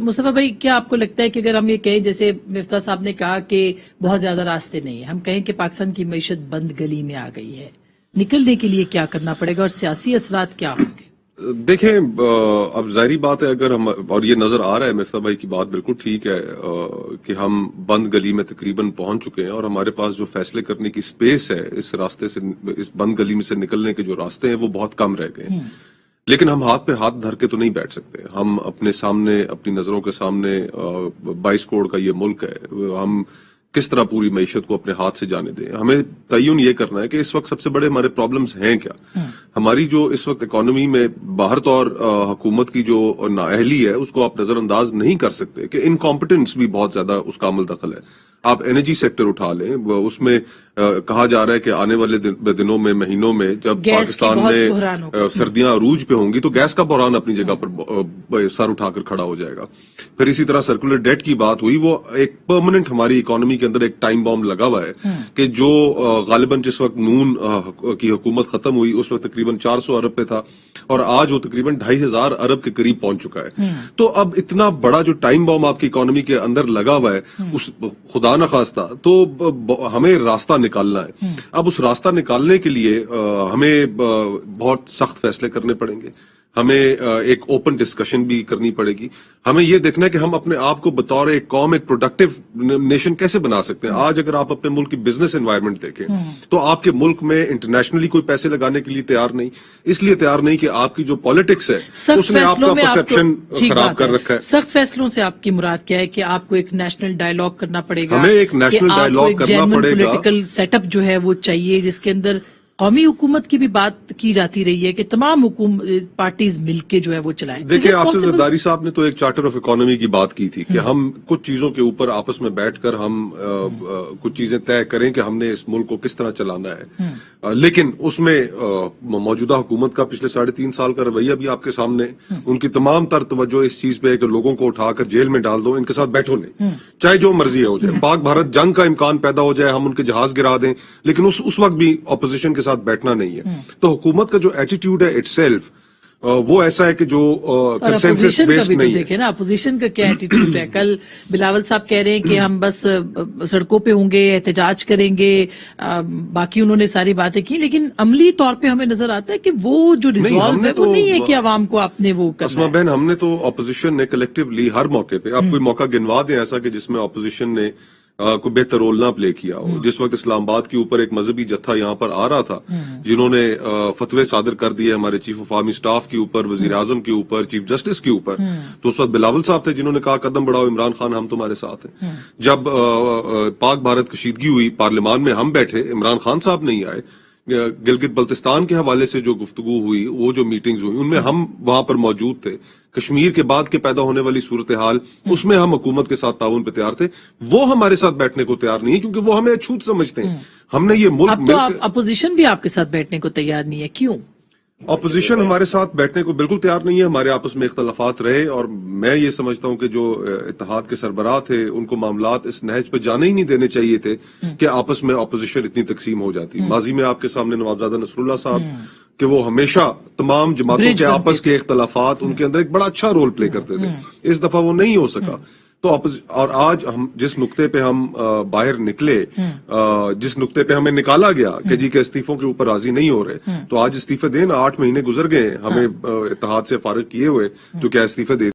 मुस्तफा भाई, क्या आपको लगता है कि अगर हम ये कहें, जैसे मिफ्ता साहब ने कहा कि बहुत ज्यादा रास्ते नहीं है, हम कहें कि पाकिस्तान की मईशत बंद गली में आ गई है, निकलने के लिए क्या करना पड़ेगा और सियासी असरात क्या होंगे? देखें, अब जाहिर बात है, अगर हम, और ये नजर आ रहा है, मिफ्ता भाई की बात बिल्कुल ठीक है, कि हम बंद गली में तकरीबन पहुंच चुके हैं और हमारे पास जो फैसले करने की स्पेस है इस रास्ते से, इस बंद गली में से निकलने के जो रास्ते हैं वो बहुत कम रह गए हैं। लेकिन हम हाथ पे हाथ धर के तो नहीं बैठ सकते। हम अपने सामने, अपनी नजरों के सामने 22 करोड़ का ये मुल्क है, हम किस तरह पूरी मईशत को अपने हाथ से जाने दें। हमें तय्युन ये करना है कि इस वक्त सबसे बड़े हमारे प्रॉब्लम्स हैं क्या। हमारी जो इस वक्त इकोनॉमी में बाहर और हुकूमत की जो नाअहली है उसको आप नजरअंदाज नहीं कर सकते कि इनकॉम्पिटेंस भी बहुत ज्यादा उसका अमल दखल है। आप एनर्जी सेक्टर उठा लें, उसमें कहा जा रहा है कि आने वाले दिनों में, महीनों में, जब पाकिस्तान में सर्दियां अरूज पे होंगी तो गैस का बहरान अपनी जगह पर सर उठाकर खड़ा हो जाएगा। फिर इसी तरह सर्कुलर डेट की बात हुई, वो एक परमानेंट हमारी इकोनॉमी के अंदर एक टाइम बॉम्ब लगा हुआ है कि जो गालिबन जिस वक्त नून की हुकूमत खत्म हुई उस वक्त तकरीबन 400 अरब पे था और आज वो तकरीबन 2500 अरब के करीब पहुंच चुका है। तो अब इतना बड़ा जो टाइम बॉम्ब आपकी इकोनॉमी के अंदर लगा हुआ है, उस खुदा न खास्ता तो हमें रास्ता निकालना है। अब उस रास्ता निकालने के लिए हमें बहुत सख्त फैसले करने पड़ेंगे, हमें एक ओपन डिस्कशन भी करनी पड़ेगी। हमें ये देखना है कि हम अपने आप को बतौर एक कौम, एक प्रोडक्टिव नेशन कैसे बना सकते हैं। आज अगर आप अपने मुल्क की बिजनेस एनवायरनमेंट देखें तो आपके मुल्क में इंटरनेशनली कोई पैसे लगाने के लिए तैयार नहीं, इसलिए तैयार नहीं कि आपकी जो पॉलिटिक्स है उसने आपका परसेप्शन खराब कर रखा है। सख्त फैसलों से आपकी मुराद क्या है? कि आपको एक नेशनल डायलॉग करना पड़ेगा, हमें एक नेशनल डायलॉग करना पड़ेगा, पॉलिटिकल सेटअप जो है वो चाहिए जिसके अंदर कौमी हुकूमत की भी बात की जाती रही है कि तमाम पार्टीज मिलके जो है वो चलाएं। देखिए, आसिफ जरदारी साहब ने तो एक चार्टर ऑफ इकोनॉमी की बात की थी कि हम कुछ चीजों के ऊपर आपस में बैठकर हम कुछ चीजें तय करें कि हमने इस मुल्क को किस तरह चलाना है। लेकिन उसमें मौजूदा हुकूमत का पिछले 3.5 साल का रवैया भी आपके सामने, उनकी तमाम तर तवज्जो इस चीज पे है कि लोगों को उठाकर जेल में डाल दो, इनके साथ बैठो नहीं, चाहे जो मर्जी हो जाए, पाक भारत जंग का इम्कान पैदा हो जाए, हम उनके जहाज गिरा दें, लेकिन उस वक्त भी ऑपोजिशन के साथ बैठना नहीं है। तो हुकूमत का जो एटीट्यूड है इटसेल्फ वो ऐसा है कि जो कंसेंसस बेस्ड नहीं है। देखे ना, अपोजिशन का क्या एटीट्यूड है। कल बिलावल साहब कह रहे हैं कि हम बस सड़कों पे होंगे, एहतजाज करेंगे, बाकी उन्होंने सारी बातें की, लेकिन अमली तौर पे हमें नजर आता है कि वो जो रिजॉल्व है वो नहीं है कि अवाम को आपने वो करना है। बहन, हमने तो ऑपोजिशन ने कलेक्टिवली हर मौके पे, आप कोई मौका गिनवा दें ऐसा कि जिसमें ऑपोजिशन ने कोई बेहतर रोल ना प्ले किया हो। जिस वक्त इस्लामाबाद के ऊपर एक मजहबी जत्था यहाँ पर आ रहा था जिन्होंने फतवे सादर कर दिए हमारे चीफ ऑफ आर्मी स्टाफ के ऊपर, वजीर आजम के ऊपर, चीफ जस्टिस के ऊपर, तो उस वक्त बिलावल साहब थे जिन्होंने कहा कदम बढ़ाओ इमरान खान, हम तुम्हारे साथ हैं। जब पाक भारत कशीदगी हुई, पार्लियामान में हम बैठे, इमरान खान साहब नहीं आए, गिलगित बल्तिस्तान के हवाले से जो गुफ्तगू हुई, वो जो मीटिंग्स हुई, उनमें हम वहां पर मौजूद थे। कश्मीर के बाद के पैदा होने वाली सूरत हाल, उसमें हम हुकूमत के साथ ताउन पे तैयार थे। वो हमारे साथ बैठने को तैयार नहीं है क्योंकि वो हमें अछूत समझते हैं। हमने ये मुल्क, अब तो अपोजिशन भी आपके साथ बैठने को तैयार नहीं है, क्यों? ऑपोजिशन हमारे साथ बैठने को बिल्कुल तैयार नहीं है। हमारे आपस में इख्तलाफात रहे और मैं ये समझता हूं कि जो इत्तेहाद के सरबराह थे उनको मामलात इस नहज पे जाने ही नहीं देने चाहिए थे कि आपस में ऑपोजिशन इतनी तकसीम हो जाती। माजी में आपके सामने नवाबजादा नसरुल्लाह साहब कि वो हमेशा तमाम जमातों के आपस के इख्तलाफात, उनके अंदर एक बड़ा अच्छा रोल प्ले करते थे। इस दफा वो नहीं हो सका। तो और आज हम जिस नुक्ते पे हम बाहर निकले, जिस नुक्ते पे हमें निकाला गया कि जी के इस्तीफों के ऊपर राजी नहीं हो रहे, तो आज इस्तीफे देना, 8 महीने गुजर गए हमें इत्तेहाद से फारिग किए हुए, तो क्या इस्तीफे दे